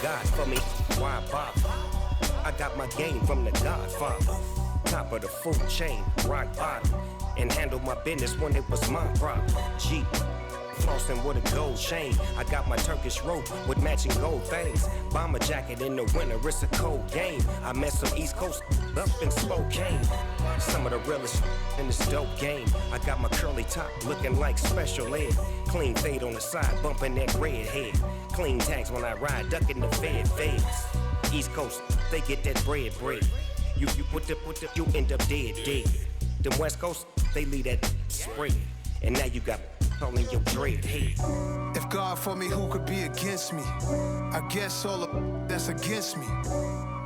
God for me, why bother? I got my game from the Godfather. Top of the food chain, rock bottom. And handle my business when it was my problem. G, flossing with a gold chain. I got my Turkish rope with matching gold things. Bomber jacket in the winter, it's a cold game. I met some East Coast up in Spokane. Some of the realest in this dope game. I got my curly top looking like special ed. Clean fade on the side, bumping that red head. Clean tags when I ride, ducking the feds. East Coast, they get that bread. You end up dead. Them West Coast, they leave that spread. And now you got calling your dread head. If God for me, who could be against me? I guess all the that's against me.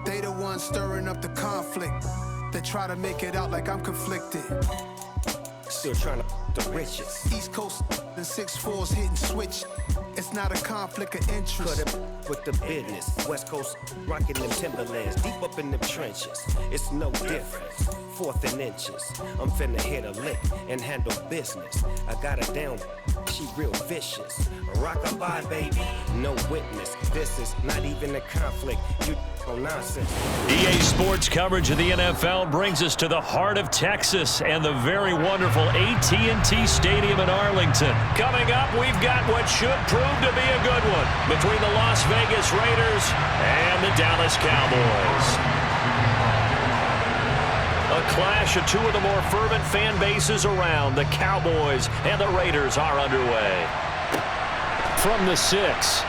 They the ones stirring up the conflict. They try to make it out like I'm conflicted. Still trying to the riches. East Coast and 6'4s hitting switch. It's not a conflict of interest. Cut it with the business. West Coast rocking them Timberlands. Deep up in them trenches. It's no difference. 4th and inches. I'm finna hit a lick and handle business. I got her down. She real vicious. Rockabye, baby. No witness. This is not even a conflict. You nonsense. EA Sports coverage of the NFL brings us to the heart of Texas and the very wonderful AT&T Stadium in Arlington. Coming up, we've got what should prove to be a good one between the Las Vegas Raiders and the Dallas Cowboys. A clash of two of the more fervent fan bases around. The Cowboys and the Raiders are underway. From the 6.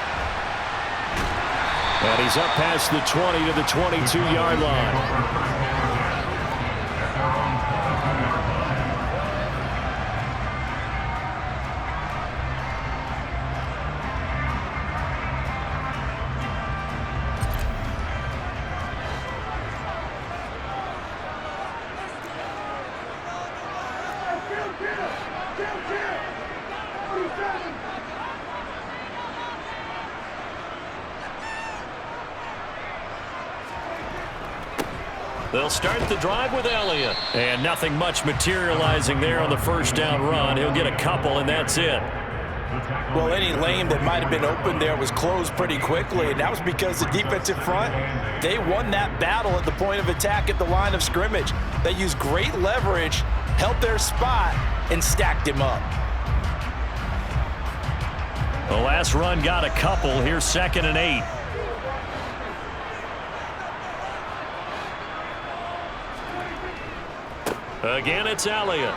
And he's up past the 20 to the 22-yard line. They'll start the drive with Elliott. And nothing much materializing there on the first down run. He'll get a couple, and that's it. Well, any lane that might have been open there was closed pretty quickly, and that was because the defensive front, they won that battle at the point of attack at the line of scrimmage. They used great leverage, held their spot, and stacked him up. The last run got a couple. Here's 2nd and 8. Again, it's Elliott.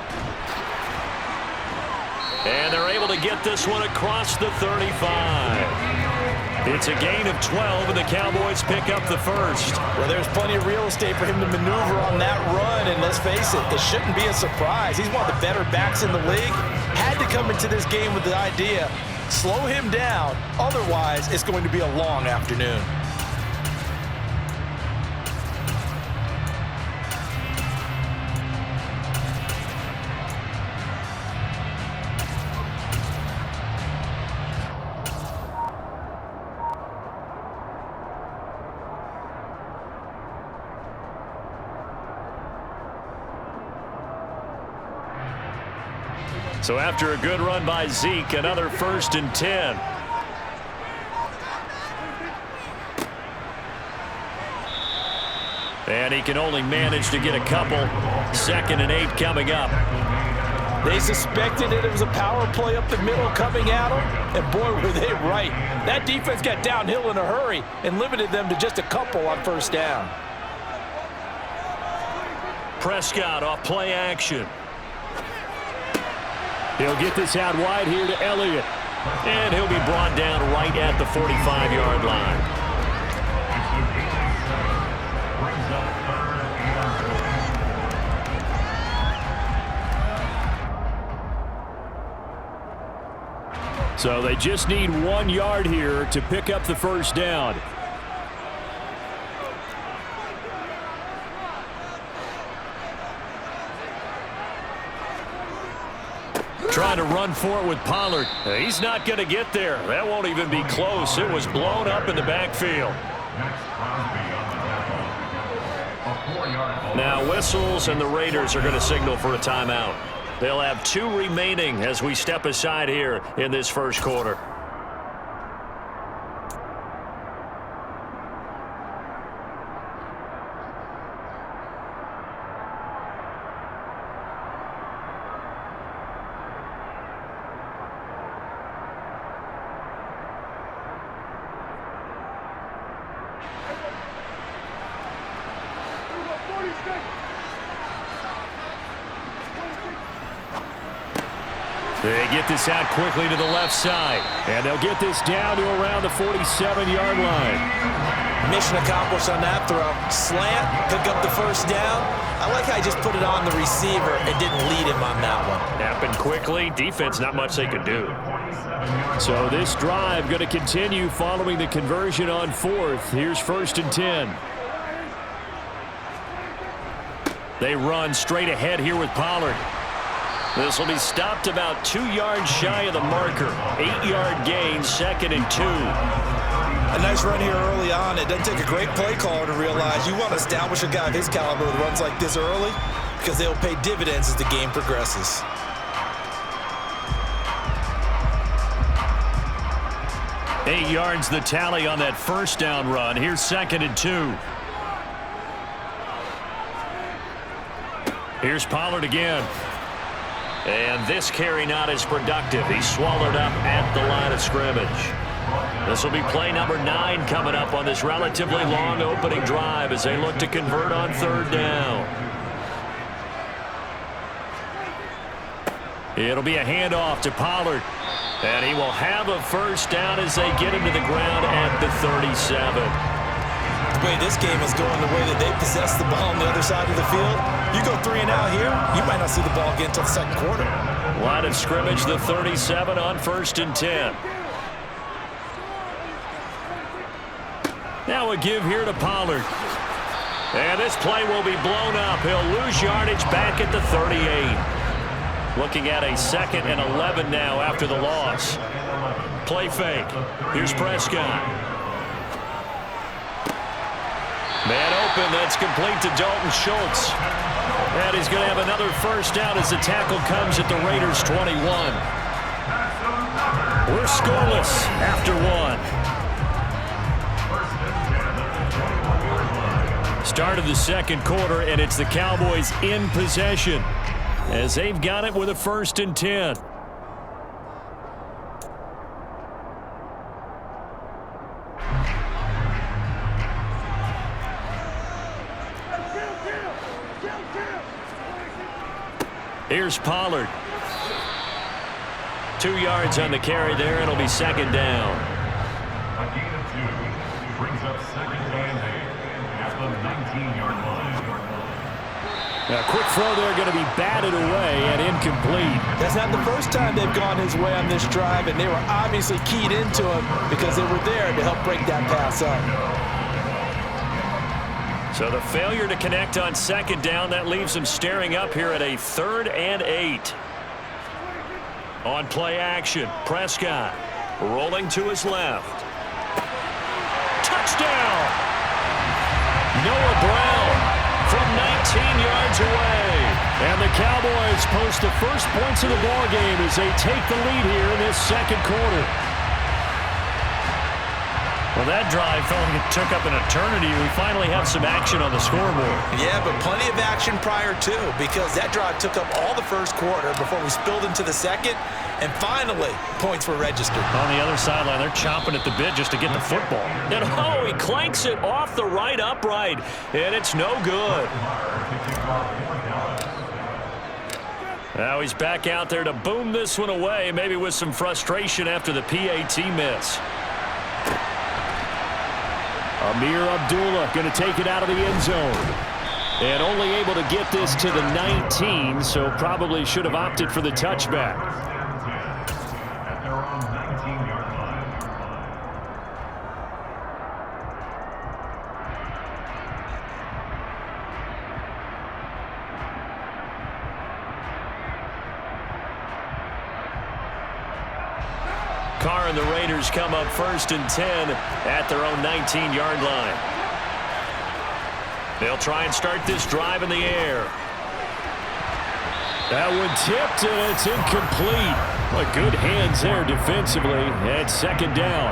And they're able to get this one across the 35. It's a gain of 12, and the Cowboys pick up the first. Well, there's plenty of real estate for him to maneuver on that run, and let's face it, it shouldn't be a surprise. He's one of the better backs in the league. Had to come into this game with the idea, slow him down, otherwise it's going to be a long afternoon. So after a good run by Zeke, another 1st and 10. And he can only manage to get a couple. 2nd and 8 coming up. They suspected it was a power play up the middle coming at them, and boy, were they right. That defense got downhill in a hurry and limited them to just a couple on first down. Prescott off play action. He'll get this out wide here to Elliott. And he'll be brought down right at the 45-yard line. So they just need 1 yard here to pick up the first down. Trying to run for it with Pollard. He's not going to get there. That won't even be close. It was blown up in the backfield. Now whistles, and the Raiders are going to signal for a timeout. They'll have 2 remaining as we step aside here in this first quarter. They get this out quickly to the left side. And they'll get this down to around the 47-yard line. Mission accomplished on that throw. Slant, pick up the first down. I like how he just put it on the receiver and didn't lead him on that one. Happened quickly. Defense, not much they could do. So this drive going to continue following the conversion on 4th. Here's 1st and 10. They run straight ahead here with Pollard. This will be stopped about 2 yards shy of the marker. 8-yard gain, 2nd and 2. A nice run here early on. It doesn't take a great play caller to realize you want to establish a guy of his caliber with runs like this early because they'll pay dividends as the game progresses. Eight yards the tally on that first down run. Here's 2nd and 2. Here's Pollard again. And this carry not as productive. He's swallowed up at the line of scrimmage. This will be play number 9 coming up on this relatively long opening drive as they look to convert on 3rd down. It'll be a handoff to Pollard. And he will have a first down as they get him to the ground at the 37. The way this game is going, the way that they possess the ball on the other side of the field, you go 3 and out here, you might not see the ball again until the 2nd quarter. Line of scrimmage, the 37 on 1st and 10. Now a give here to Pollard. And this play will be blown up. He'll lose yardage back at the 38. Looking at a 2nd and 11 now after the loss. Play fake. Here's Prescott. Man open. That's complete to Dalton Schultz. And he's going to have another first down as the tackle comes at the Raiders' 21. We're scoreless after 1. Start of the 2nd quarter, and it's the Cowboys in possession as they've got it with a 1st and 10. Here's Pollard. 2 yards on the carry there. It'll be 2nd down. A gain of 2 brings up 2nd and 8 at the 19-yard line. A quick throw there going to be batted away and incomplete. That's not the first time they've gone his way on this drive, and they were obviously keyed into him because they were there to help break that pass up. So the failure to connect on 2nd down, that leaves them staring up here at a 3rd and 8. On play action, Prescott rolling to his left. Touchdown! Noah Brown from 19 yards away. And the Cowboys post the first points of the ball game as they take the lead here in this 2nd quarter. Well, that drive felt like it took up an eternity. We finally have some action on the scoreboard. Yeah, but plenty of action prior to, because that drive took up all the 1st quarter before we spilled into the 2nd, and finally, points were registered. On the other sideline, they're chomping at the bit just to get the football. And, oh, he clanks it off the right upright, and it's no good. Now he's back out there to boom this one away, maybe with some frustration after the PAT miss. Amir Abdullah going to take it out of the end zone. And only able to get this to the 19, so probably should have opted for the touchback. At their own 19-yard line. Carr and the Raiders come up 1st and 10 at their own 19-yard line. They'll try and start this drive in the air. That one tipped, and it's incomplete. Well, good hands there defensively at 2nd down.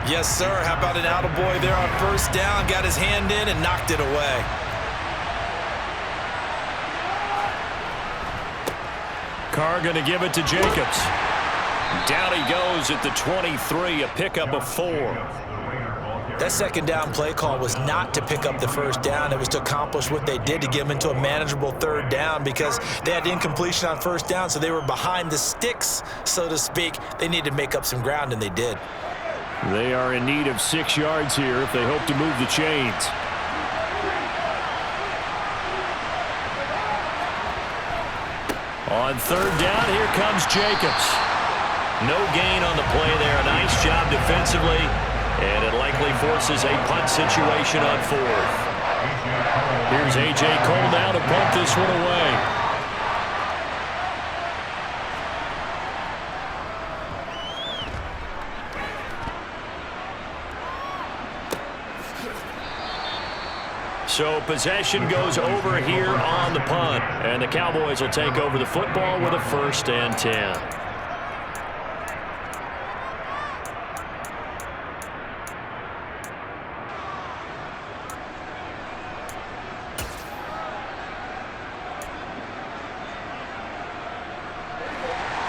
Yes, sir. How about an attaboy there on 1st down? Got his hand in and knocked it away. Carr going to give it to Jacobs. Down he goes at the 23, a pickup of 4. That second down play call was not to pick up the first down. It was to accomplish what they did to get them into a manageable third down because they had incompletion on first down, so they were behind the sticks, so to speak. They needed to make up some ground, and they did. They are in need of 6 yards here if they hope to move the chains. On third down, here comes Jacobs. No gain on the play there. A nice job defensively, and it likely forces a punt situation on fourth. Here's A.J. Cole now to punt this one away. So possession goes over here on the punt, and the Cowboys will take over the football with a 1st and 10.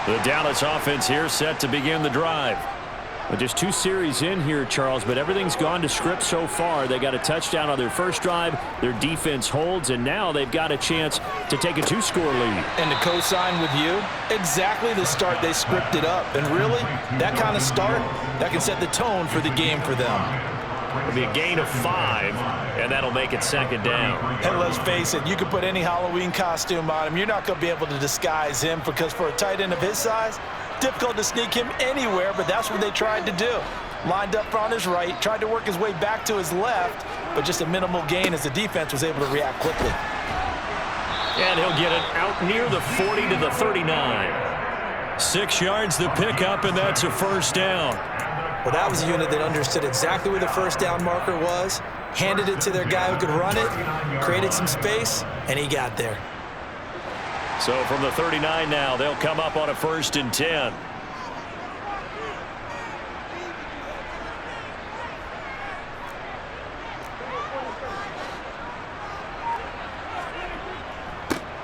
The Dallas offense here set to begin the drive. Well, just 2 series in here, Charles, but everything's gone to script so far. They got a touchdown on their first drive. Their defense holds, and now they've got a chance to take a 2-score lead. And to co-sign with you, exactly the start they scripted up. And really, that kind of start, that can set the tone for the game for them. It'll be a gain of 5, and that'll make it 2nd down. And let's face it, you can put any Halloween costume on him. You're not going to be able to disguise him because for a tight end of his size, difficult to sneak him anywhere, but that's what they tried to do. Lined up on his right, tried to work his way back to his left, but just a minimal gain as the defense was able to react quickly. And he'll get it out near the 40 to the 39. 6 yards the pickup, and that's a 1st down. Well, that was a unit that understood exactly where the first down marker was, handed it to their guy who could run it, created some space, and he got there. So from the 39 now, they'll come up on a 1st and 10.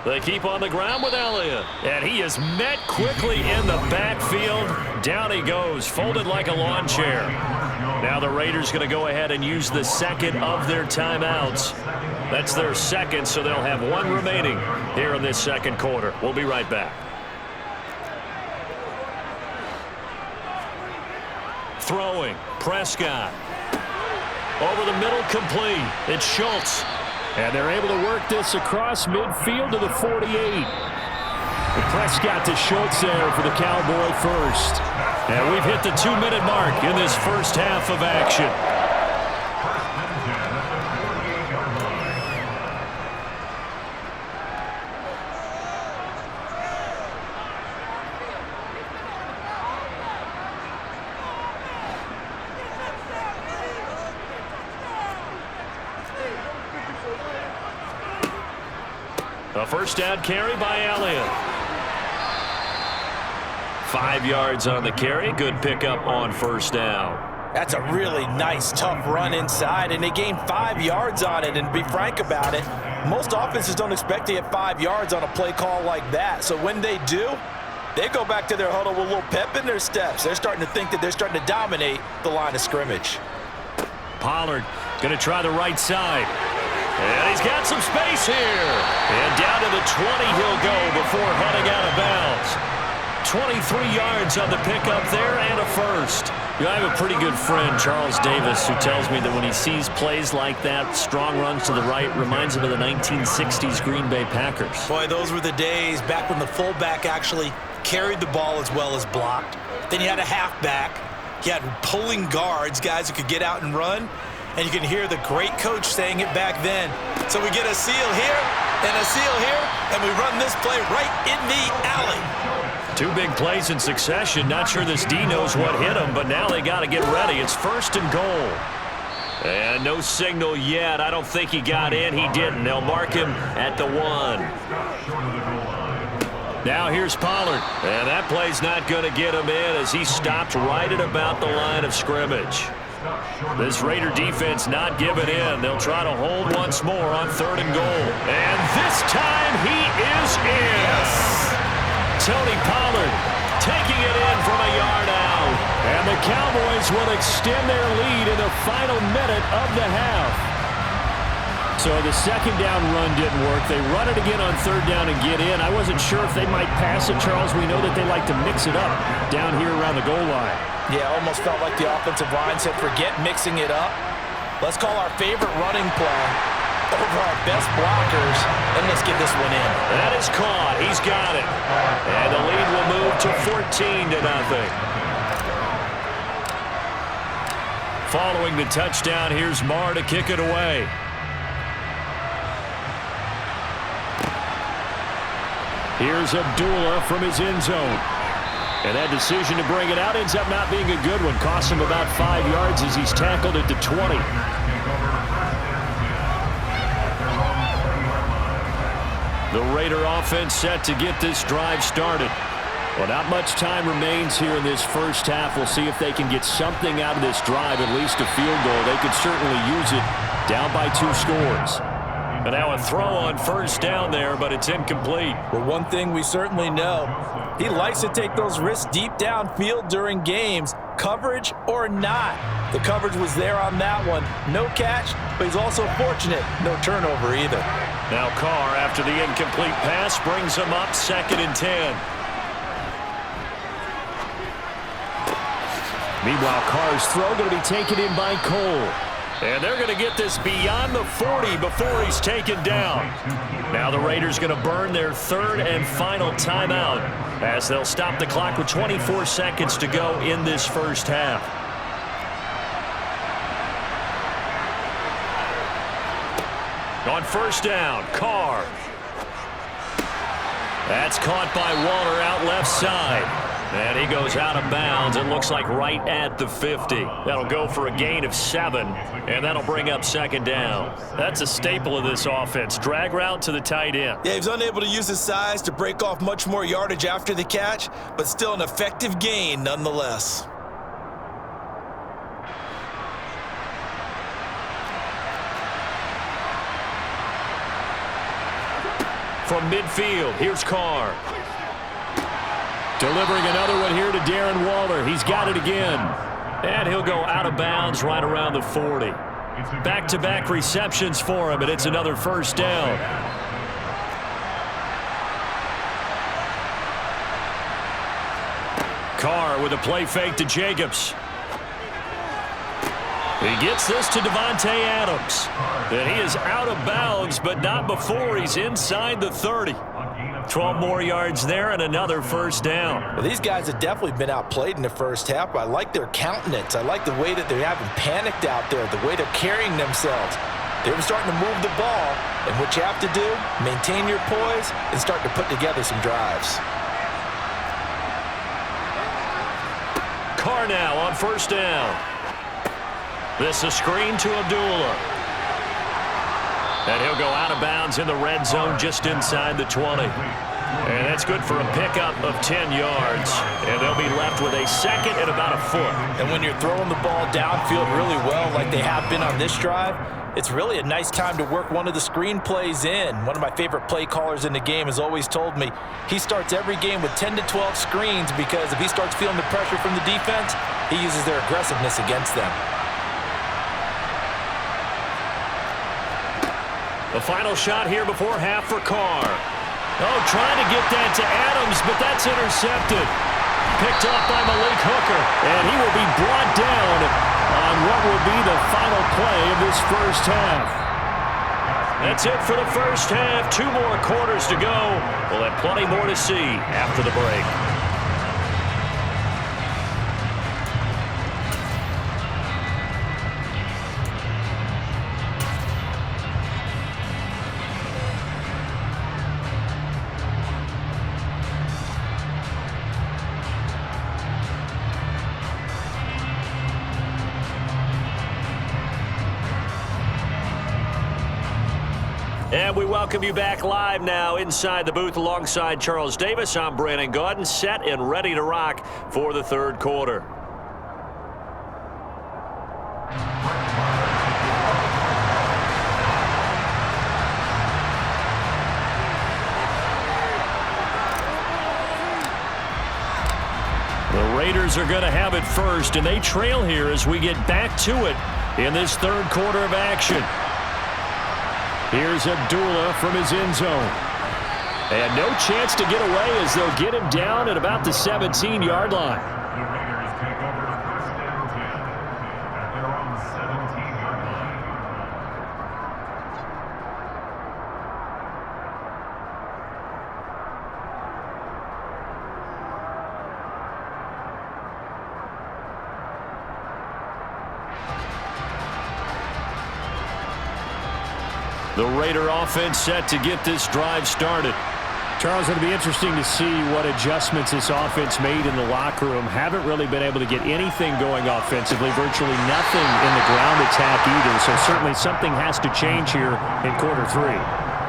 They keep on the ground with Elliott, and he is met quickly in the backfield. Down he goes, folded like a lawn chair. Now the Raiders going to go ahead and use the second of their timeouts. That's their second, so they'll have 1 remaining here in this second quarter. We'll be right back. Throwing, Prescott. Over the middle, complete. It's Schultz. And they're able to work this across midfield to the 48. And Prescott to Schultz there for the Cowboy first. And we've hit the 2-minute mark in this first half of action. A first down carry by Elliott. 5 yards on the carry. Good pickup on first down. That's a really nice, tough run inside, and they gained 5 yards on it. And to be frank about it, most offenses don't expect to get 5 yards on a play call like that. So when they do, they go back to their huddle with a little pep in their steps. They're starting to think that they're starting to dominate the line of scrimmage. Pollard going to try the right side. And he's got some space here. And down to the 20 he'll go before heading out of bounds. 23 yards on the pickup there and a first. You know, I have a pretty good friend, Charles Davis, who tells me that when he sees plays like that, strong runs to the right, reminds him of the 1960s Green Bay Packers. Boy, those were the days back when the fullback actually carried the ball as well as blocked. Then you had a halfback. You had pulling guards, guys who could get out and run. And you can hear the great coach saying it back then. So we get a seal here and a seal here, and we run this play right in the alley. 2 big plays in succession. Not sure this D knows what hit him, but now they got to get ready. It's 1st and goal. And no signal yet. I don't think he got in. He didn't. They'll mark him at the 1. Now here's Pollard. And that play's not going to get him in as he stopped right at about the line of scrimmage. This Raider defense not giving in. They'll try to hold once more on 3rd and goal. And this time he is in. Yes. Tony Pollard taking it in from a yard out. And And the Cowboys will extend their lead in the final minute of the half. So the second down run didn't work. They run it again on third down and get in. I wasn't sure if they might pass it, Charles. We know that they like to mix it up down here around the goal line. Yeah, almost felt like the offensive line said, forget mixing it up. Let's call our favorite running play over our best blockers, and let's get this one in. That is caught. He's got it. And the lead will move to 14-0. Following the touchdown, here's Marr to kick it away. Here's Abdullah from his end zone. And that decision to bring it out ends up not being a good one. Costs him about 5 yards as he's tackled at the 20. The Raider offense set to get this drive started. Well, not much time remains here in this first half. We'll see if they can get something out of this drive, at least a field goal. They could certainly use it down by 2 scores. And now a throw on first down there, but it's incomplete. Well, one thing we certainly know, he likes to take those risks deep downfield during games, coverage or not. The coverage was there on that one. No catch, but he's also fortunate. No turnover either. Now Carr, after the incomplete pass, brings him up 2nd and 10. Meanwhile, Carr's throw going to be taken in by Cole. And they're going to get this beyond the 40 before he's taken down. Now the Raiders going to burn their 3rd and final timeout as they'll stop the clock with 24 seconds to go in this first half. On first down, Carr. That's caught by Waller out left side. And he goes out of bounds, it looks like right at the 50. That'll go for a gain of 7, and that'll bring up 2nd down. That's a staple of this offense. Drag route to the tight end. Yeah, he's unable to use his size to break off much more yardage after the catch, but still an effective gain nonetheless. From midfield, here's Carr. Delivering another one here to Darren Waller. He's got it again. And he'll go out of bounds right around the 40. Back-to-back receptions for him, and it's another first down. Carr with a play fake to Jacobs. He gets this to Devontae Adams. And he is out of bounds, but not before he's inside the 30. 12 more yards there and another first down. Well, these guys have definitely been outplayed in the first half. I like their countenance. I like the way that they haven't panicked out there, the way they're carrying themselves. They were starting to move the ball, and what you have to do, maintain your poise and start to put together some drives. Carr now on first down. This is a screen to Abdullah. And he'll go out of bounds in the red zone just inside the 20. And that's good for a pickup of 10 yards. And they'll be left with a 2nd and about a foot. And when you're throwing the ball downfield really well like they have been on this drive, it's really a nice time to work one of the screen plays in. One of my favorite play callers in the game has always told me he starts every game with 10 to 12 screens because if he starts feeling the pressure from the defense, he uses their aggressiveness against them. The final shot here before half for Carr. Oh, trying to get that to Adams, but that's intercepted. Picked off by Malik Hooker, and he will be brought down on what will be the final play of this first half. That's it for the first half. 2 more quarters to go. We'll have plenty more to see after the break. And we welcome you back live now inside the booth alongside Charles Davis. I'm Brandon Gaudin, set and ready to rock for the third quarter. The Raiders Raiders are going to have it first, and they trail here as we get back to it in this third quarter of action. Here's Abdullah from his end zone. And no chance to get away as they'll get him down at about the 17-yard line. The Raiders take over first down 10 at their own 17-yard line. The Raider offense set to get this drive started. Charles, it'll be interesting to see what adjustments this offense made in the locker room. Haven't really been able to get anything going offensively, virtually nothing in the ground attack either. So certainly something has to change here in quarter three.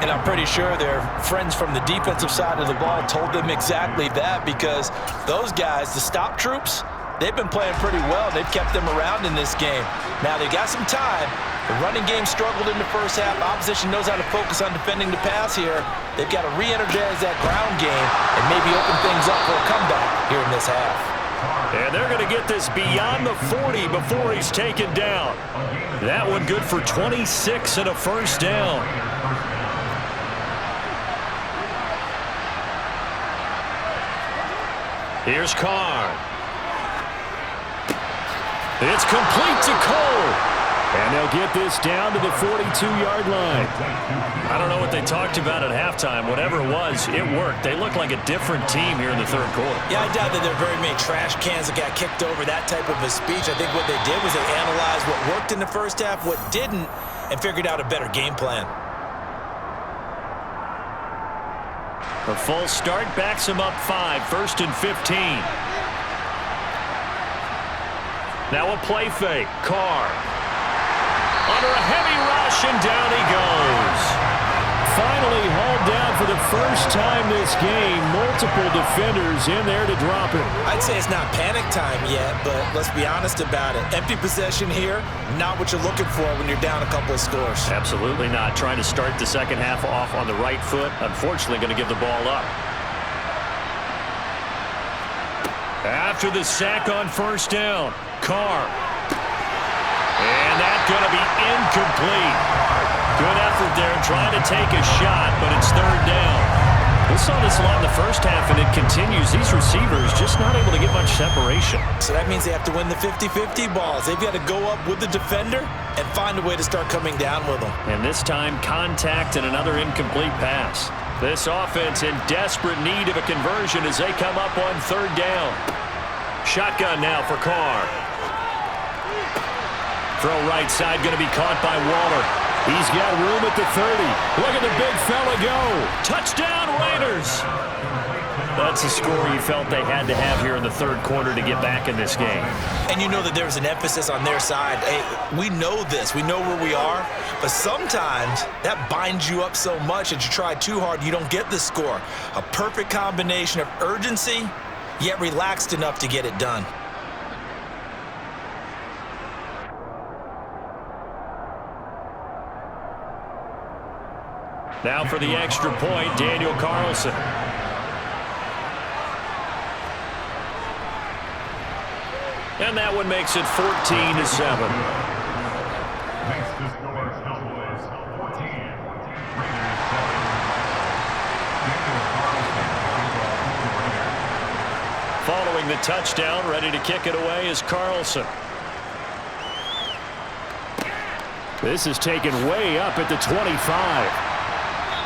And I'm pretty sure their friends from the defensive side of the ball told them exactly that, because those guys, the stop troops, they've been playing pretty well. They've kept them around in this game. Now, they've got some time. The running game struggled in the first half. Opposition knows how to focus on defending the pass here. They've got to re-energize that ground game and maybe open things up for a comeback here in this half. And they're going to get this beyond the 40 before he's taken down. That one good for 26 and a first down. Here's Carr. It's complete to Cole. And they'll get this down to the 42-yard line. I don't know what they talked about at halftime. Whatever it was, it worked. They look like a different team here in the third quarter. Yeah, I doubt that there are very many trash cans that got kicked over, that type of a speech. I think what they did was they analyzed what worked in the first half, what didn't, and figured out a better game plan. A full start backs him up 5, 1st and 15. Now a play fake. Carr. Under a heavy rush, and down he goes. Finally hauled down for the first time this game. Multiple defenders in there to drop him. I'd say it's not panic time yet, but let's be honest about it. Empty possession here, not what you're looking for when you're down a couple of scores. Absolutely not. Trying to start the second half off on the right foot. Unfortunately, going to give the ball up. After the sack on first down, Carr. And that's going to be incomplete. Good effort there trying to take a shot, but it's third down. We saw this a lot in the first half, and it continues. These receivers just not able to get much separation. So that means they have to win the 50-50 balls. They've got to go up with the defender and find a way to start coming down with them. And this time, contact and another incomplete pass. This offense in desperate need of a conversion as they come up on third down. Shotgun now for Carr. Throw right side, going to be caught by Waller. He's got room at the 30. Look at the big fella go. Touchdown, Raiders. That's a score you felt they had to have here in the third quarter to get back in this game. And you know that there's an emphasis on their side. Hey, we know this. We know where we are. But sometimes that binds you up so much that you try too hard, you don't get the score. A perfect combination of urgency, yet relaxed enough to get it done. Now for the extra point, Daniel Carlson. And that one makes it 14-7. Makes the score Cowboys 14. Raiders 7. Daniel Carlson. Following the touchdown, ready to kick it away is Carlson. This is taken way up at the 25.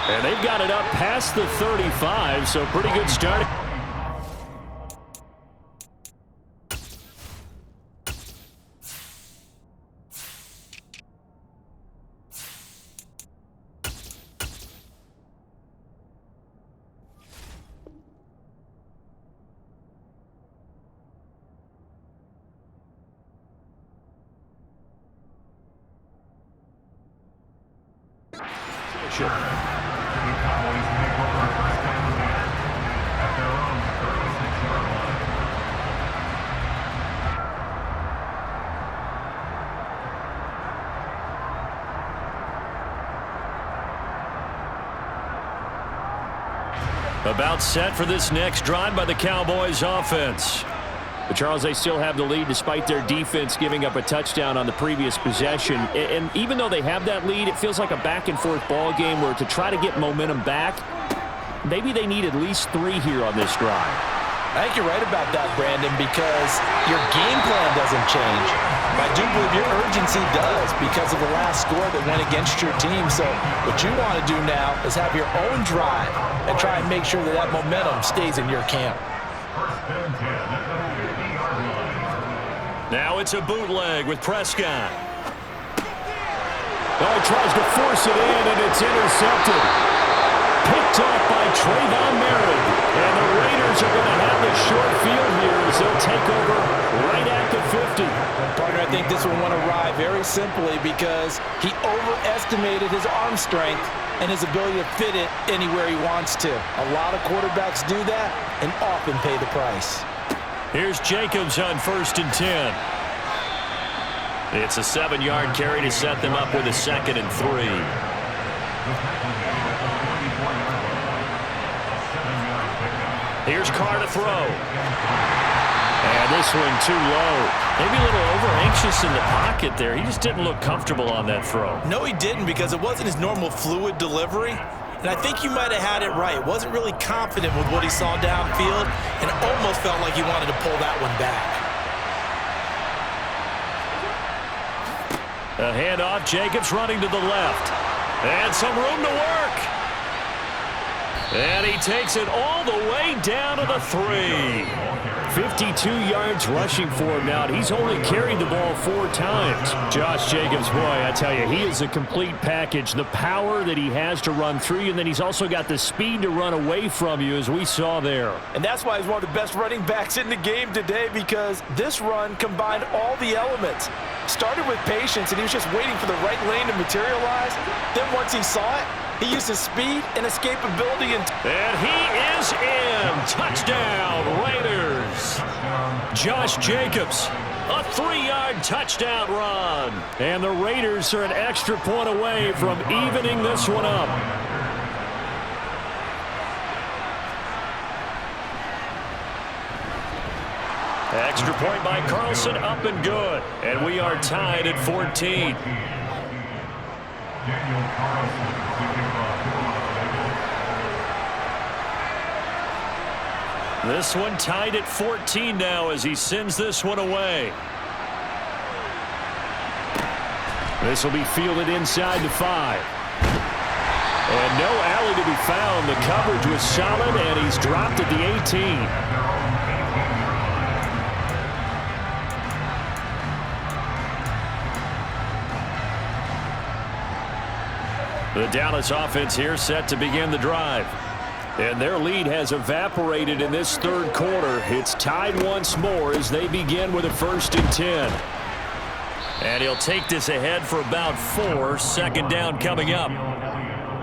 And they've got it up past the 35, so pretty good start. About set for this next drive by the Cowboys offense. But, Charles, they still have the lead despite their defense giving up a touchdown on the previous possession. And even though they have that lead, it feels like a back-and-forth ball game where to try to get momentum back, maybe they need at least 3 here on this drive. I think you're right about that, Brandon, because your game plan doesn't change. But I do believe your urgency does because of the last score that went against your team. So what you want to do now is have your own drive and try and make sure that that momentum stays in your camp. Now it's a bootleg with Prescott. Oh, he tries to force it in, and it's intercepted. Picked off by Trayvon Merritt. And the Raiders are going to have the short field here as they'll take over right at the 50. Partner, I think this one went awry very simply because he overestimated his arm strength and his ability to fit it anywhere he wants to. A lot of quarterbacks do that and often pay the price. Here's Jacobs on 1st and 10. It's a 7-yard carry to set them up with a 2nd and 3. Here's Carr to throw. And this one too low. Maybe a little over-anxious in the pocket there. He just didn't look comfortable on that throw. No, he didn't, because it wasn't his normal fluid delivery. And I think you might have had it right. Wasn't really confident with what he saw downfield and almost felt like he wanted to pull that one back. A handoff. Jacobs running to the left. And some room to work. And he takes it all the way down to the 3. 52 yards rushing for him now. He's only carried the ball 4 times. Josh Jacobs, boy, I tell you, he is a complete package. The power that he has to run through you, and then he's also got the speed to run away from you, as we saw there. And that's why he's one of the best running backs in the game today, because this run combined all the elements. Started with patience, and he was just waiting for the right lane to materialize. Then once he saw it, he used his speed and escapability. And he is in. Touchdown, Raiders. Josh Jacobs, a 3-yard touchdown run. And the Raiders are an extra point away from evening this one up. Extra point by Carlson, up and good. And we are tied at 14. Daniel Carlson to kick off. This one tied at 14 now as he sends this one away. This will be fielded inside the 5. And no alley to be found. The coverage was solid, and he's dropped at the 18. The Dallas offense here set to begin the drive. And their lead has evaporated in this 3rd quarter. It's tied once more as they begin with a 1st and 10. And he'll take this ahead for about 4. 2nd down coming up.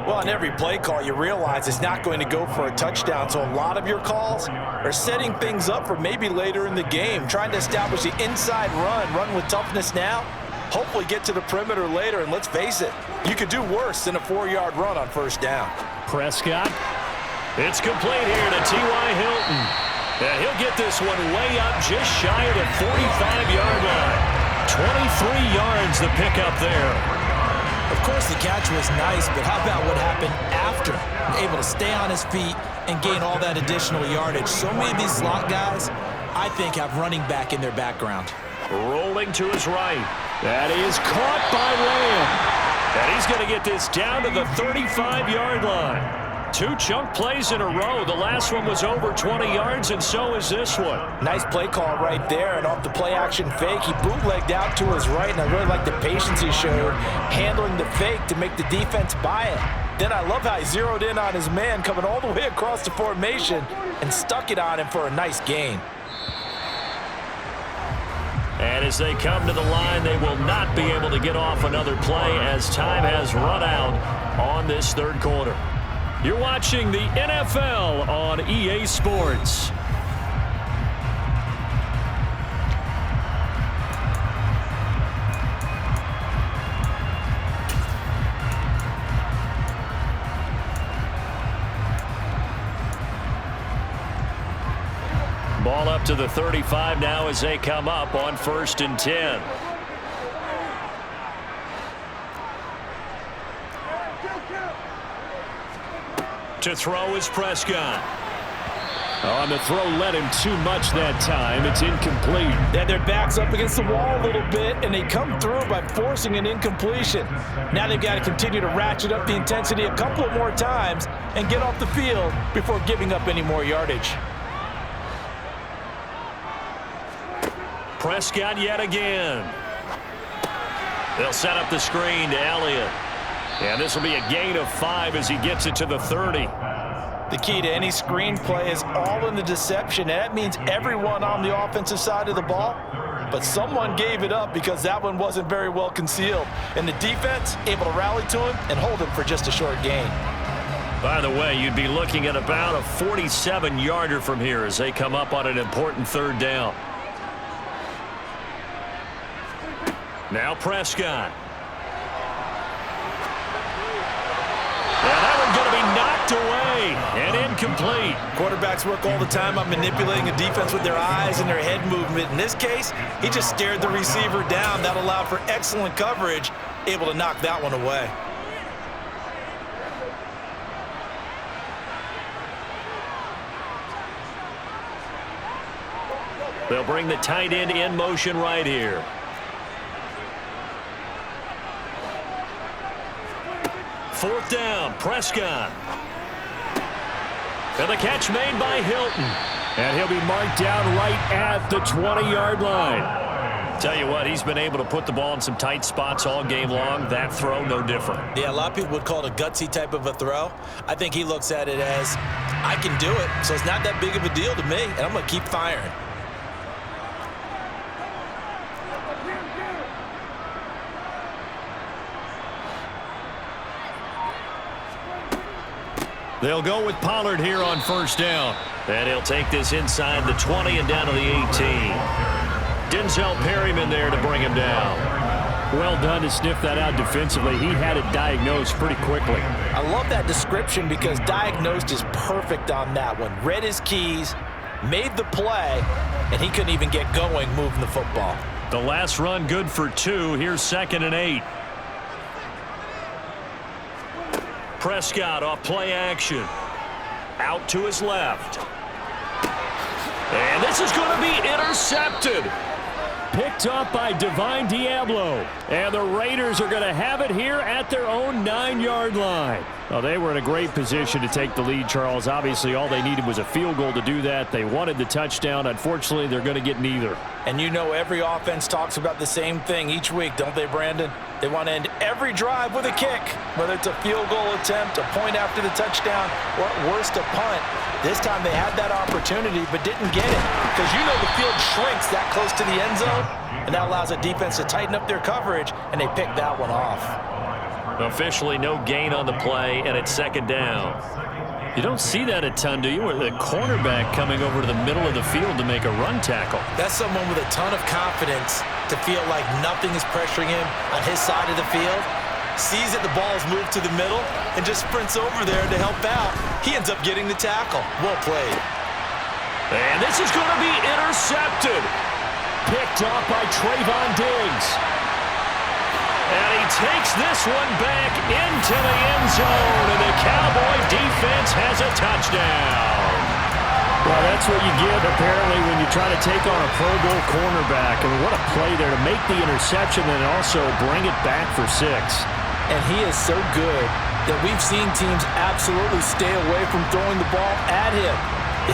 Well, on every play call, you realize it's not going to go for a touchdown. So a lot of your calls are setting things up for maybe later in the game, trying to establish the inside run with toughness now. Hopefully get to the perimeter later, and let's face it, you could do worse than a 4-yard run on 1st down. Prescott. It's complete here to T.Y. Hilton. And he'll get this one way up just shy of the 45-yard line. 23 yards the pickup there. Of course, the catch was nice, but how about what happened after? Able to stay on his feet and gain all that additional yardage. So many of these slot guys, I think, have running back in their background. Rolling to his right. That is caught by Lamb. And he's going to get this down to the 35-yard line. 2 chunk plays in a row. The last one was over 20 yards, and so is this one. Nice play call right there, and off the play-action fake, he bootlegged out to his right, and I really like the patience he showed, handling the fake to make the defense buy it. Then I love how he zeroed in on his man, coming all the way across the formation, and stuck it on him for a nice gain. And as they come to the line, they will not be able to get off another play as time has run out on this 3rd quarter. You're watching the NFL on EA Sports. Ball up to the 35 now as they come up on 1st and 10. To throw is Prescott. On the throw led him too much that time. It's incomplete. Yeah, their back's up against the wall a little bit, and they come through by forcing an incompletion. Now they've got to continue to ratchet up the intensity a couple of more times and get off the field before giving up any more yardage. Prescott yet again. They'll set up the screen to Elliott. And this will be a gain of 5 as he gets it to the 30. The key to any screen play is all in the deception, and that means everyone on the offensive side of the ball. But someone gave it up because that one wasn't very well concealed. And the defense able to rally to him and hold him for just a short gain. By the way, you'd be looking at about a 47-yarder from here as they come up on an important 3rd down. Now Prescott. And that one's going to be knocked away and incomplete. Quarterbacks work all the time on manipulating a defense with their eyes and their head movement. In this case, he just stared the receiver down. That allowed for excellent coverage, able to knock that one away. They'll bring the tight end in motion right here. Fourth down, Prescott. And the catch made by Hilton. And he'll be marked down right at the 20-yard line. Tell you what, he's been able to put the ball in some tight spots all game long. That throw, no different. Yeah, a lot of people would call it a gutsy type of a throw. I think he looks at it as, I can do it, so it's not that big of a deal to me, and I'm going to keep firing. They'll go with Pollard here on 1st down. And he'll take this inside the 20 and down to the 18. Denzel Perryman there to bring him down. Well done to sniff that out defensively. He had it diagnosed pretty quickly. I love that description because diagnosed is perfect on that one. Read his keys, made the play, and he couldn't even get going moving the football. The last run good for 2. Here's 2nd and 8. Prescott off play action. Out to his left. And this is going to be intercepted. Picked up by Divine Diablo. And the Raiders are going to have it here at their own 9-yard line. Well, they were in a great position to take the lead, Charles. Obviously, all they needed was a field goal to do that. They wanted the touchdown. Unfortunately, they're going to get neither. And you know every offense talks about the same thing each week, don't they, Brandon? They want to end every drive with a kick, whether it's a field goal attempt, a point after the touchdown, or at worst, a punt. This time they had that opportunity but didn't get it because you know the field shrinks that close to the end zone, and that allows a defense to tighten up their coverage, and they picked that one off. Officially no gain on the play, and it's 2nd down. You don't see that a ton, do you? Where the cornerback coming over to the middle of the field to make a run tackle. That's someone with a ton of confidence to feel like nothing is pressuring him on his side of the field. Sees that the ball is moved to the middle and just sprints over there to help out. He ends up getting the tackle. Well played. And this is going to be intercepted. Picked off by Trayvon Diggs. And he takes this one back into the end zone, and the Cowboy defense has a touchdown. Well, that's what you get, apparently, when you try to take on a Pro Bowl cornerback. I mean, what a play there to make the interception and also bring it back for 6. And he is so good that we've seen teams absolutely stay away from throwing the ball at him.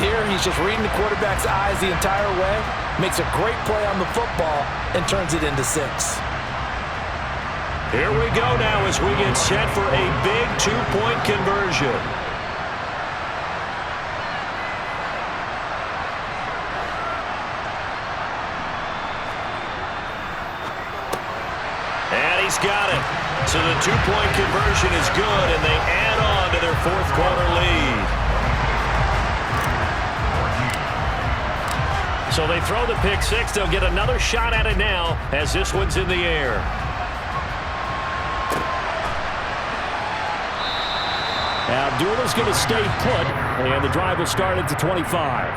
Here, he's just reading the quarterback's eyes the entire way, makes a great play on the football, and turns it into 6. Here we go now as we get set for a big 2-point conversion. And he's got it. So the 2-point conversion is good, and they add on to their 4th quarter lead. So they throw the pick 6. They'll get another shot at it now as this one's in the air. Abdullah's going to stay put, and the drive will start at the 25.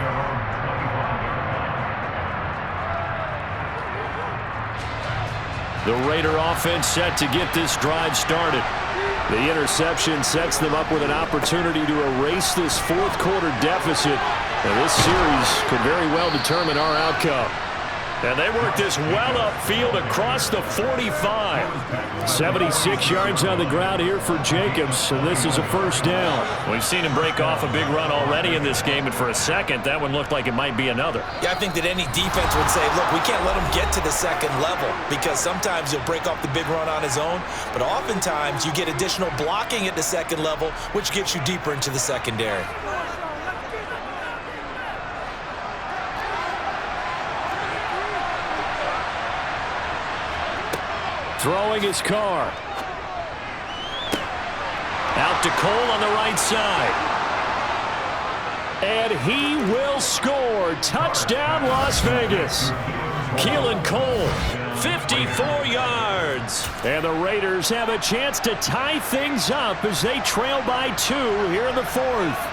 The Raider offense set to get this drive started. The interception sets them up with an opportunity to erase this fourth quarter deficit. And this series could very well determine our outcome. And they work this well upfield across the 45. 76 yards on the ground here for Jacobs, and this is a first down. We've seen him break off a big run already in this game, and for a second, that one looked like it might be another. Yeah, I think that any defense would say, look, we can't let him get to the second level, because sometimes he'll break off the big run on his own, but oftentimes you get additional blocking at the second level, which gets you deeper into the secondary. Throwing his car. Out to Cole on the right side. And he will score. Touchdown, Las Vegas. Keelan Cole, 54 yards. And the Raiders have a chance to tie things up as they trail by 2 here in the fourth.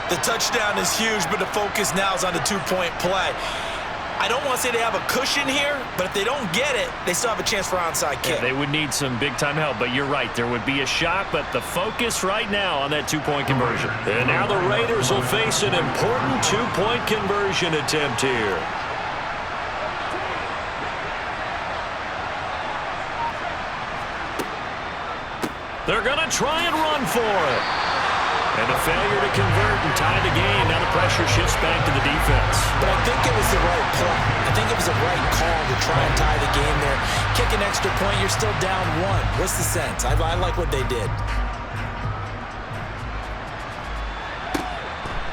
The touchdown is huge, but the focus now is on the two-point play. I don't want to say they have a cushion here, but if they don't get it, they still have a chance for onside kick. Yeah, they would need some big-time help, but you're right. There would be a shot, but the focus right now on that two-point conversion. And now the Raiders will face an important two-point conversion attempt here. They're going to try and run for it. And a failure to convert and tie the game. Now the pressure shifts back to the defense. But I think it was the right play. I think it was the right call to try and tie the game there. Kick an extra point, you're still down 1. What's the sense? I like what they did.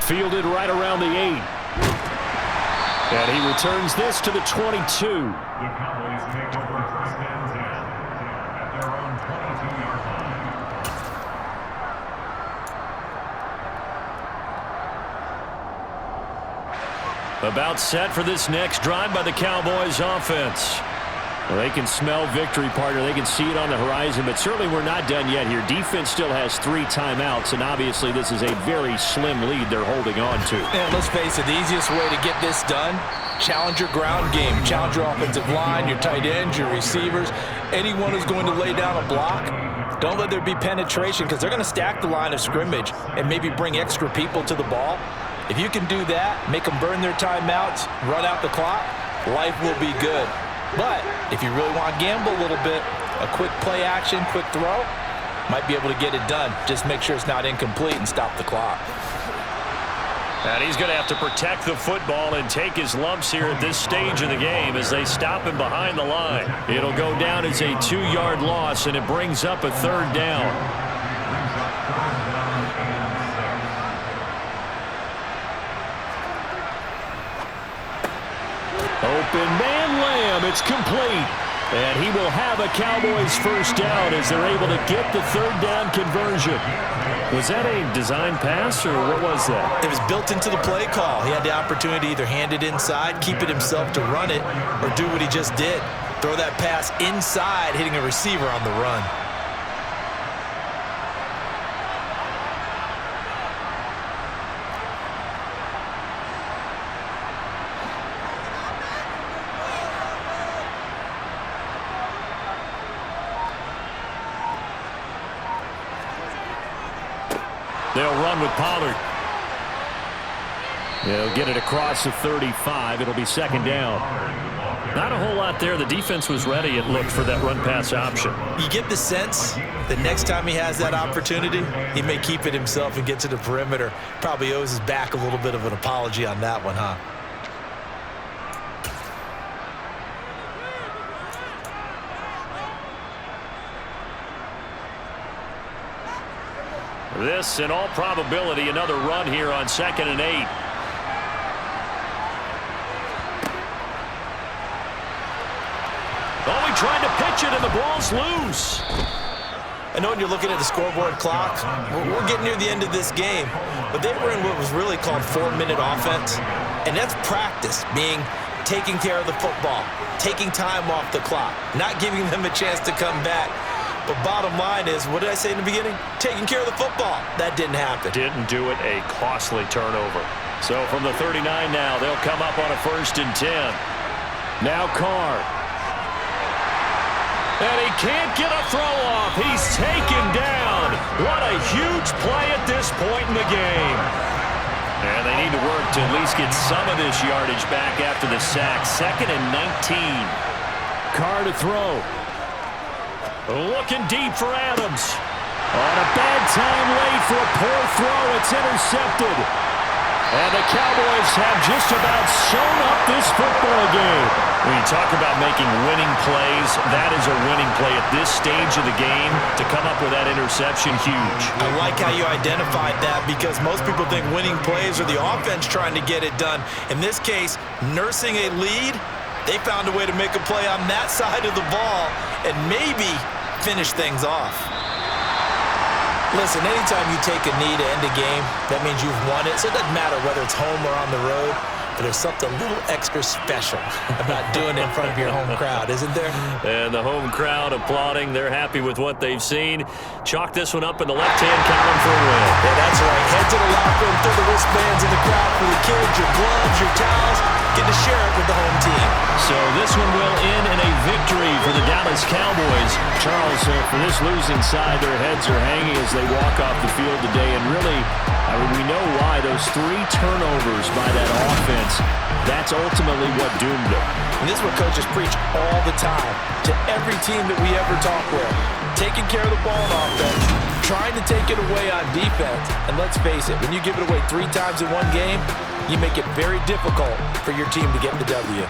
Fielded right around the 8. And he returns this to the 22. The Cowboys make over first and 10 at their own 22-yard line. About set for this next drive by the Cowboys offense. Well, they can smell victory, partner. They can see it on the horizon, but certainly we're not done yet here. Defense still has 3 timeouts, and obviously this is a very slim lead they're holding on to. And let's face it, the easiest way to get this done, challenge your ground game. Challenge your offensive line, your tight ends, your receivers, anyone who's going to lay down a block. Don't let there be penetration, because they're going to stack the line of scrimmage and maybe bring extra people to the ball. If you can do that, make them burn their timeouts, run out the clock, life will be good. But if you really want to gamble a little bit, a quick play action, quick throw, might be able to get it done. Just make sure it's not incomplete and stop the clock. And he's going to have to protect the football and take his lumps here at this stage of the game as they stop him behind the line. It'll go down as a 2-yard loss, and it brings up a 3rd down. Open man Lamb, it's complete. And he will have a Cowboys first down as they're able to get the 3rd down conversion. Was that a design pass, or what was that? It was built into the play call. He had the opportunity to either hand it inside, keep it himself to run it, or do what he just did. Throw that pass inside, hitting a receiver on the run. They'll run with Pollard. They'll get it across the 35. It'll be 2nd down. Not a whole lot there. The defense was ready, it looked, for that run-pass option. You get the sense that next time he has that opportunity, he may keep it himself and get to the perimeter. Probably owes his back a little bit of an apology on that one, huh? This, in all probability, another run here on 2nd and 8. Oh, he tried to pitch it, and the ball's loose. I know when you're looking at the scoreboard clock, we're getting near the end of this game, but they were in what was really called 4-minute offense, and that's practice, being taking care of the football, taking time off the clock, not giving them a chance to come back. But bottom line is, what did I say in the beginning? Taking care of the football. That didn't happen. Didn't do it, a costly turnover. So from the 39 now, they'll come up on a 1st and 10. Now Carr. And he can't get a throw off. He's taken down. What a huge play at this point in the game. And they need to work to at least get some of this yardage back after the sack. 2nd and 19. Carr to throw. Looking deep for Adams. On a bad time late for a poor throw. It's intercepted. And the Cowboys have just about sewn up this football game. When you talk about making winning plays, that is a winning play at this stage of the game. To come up with that interception, huge. I like how you identified that because most people think winning plays are the offense trying to get it done. In this case, nursing a lead, they found a way to make a play on that side of the ball and maybe finish things off. Listen, anytime you take a knee to end a game, that means you've won it. So it doesn't matter whether it's home or on the road, but there's something a little extra special about doing it in front of your home crowd, isn't there? And the home crowd applauding. They're happy with what they've seen. Chalk this one up in the left-hand column for a win. Yeah, that's right. Head to the locker room, throw the wristbands in the crowd for the kids, your gloves, your towels. Get to share it with the home team. So this one will end in a victory for the Dallas Cowboys. Charles, for this losing side, their heads are hanging as they walk off the field today. And really, I mean, we know why. Those 3 turnovers by that offense, that's ultimately what doomed them. And this is what coaches preach all the time to every team that we ever talk with. Taking care of the ball on offense, trying to take it away on defense. And let's face it, when you give it away 3 times in one game, you make it very difficult for your team to get the W.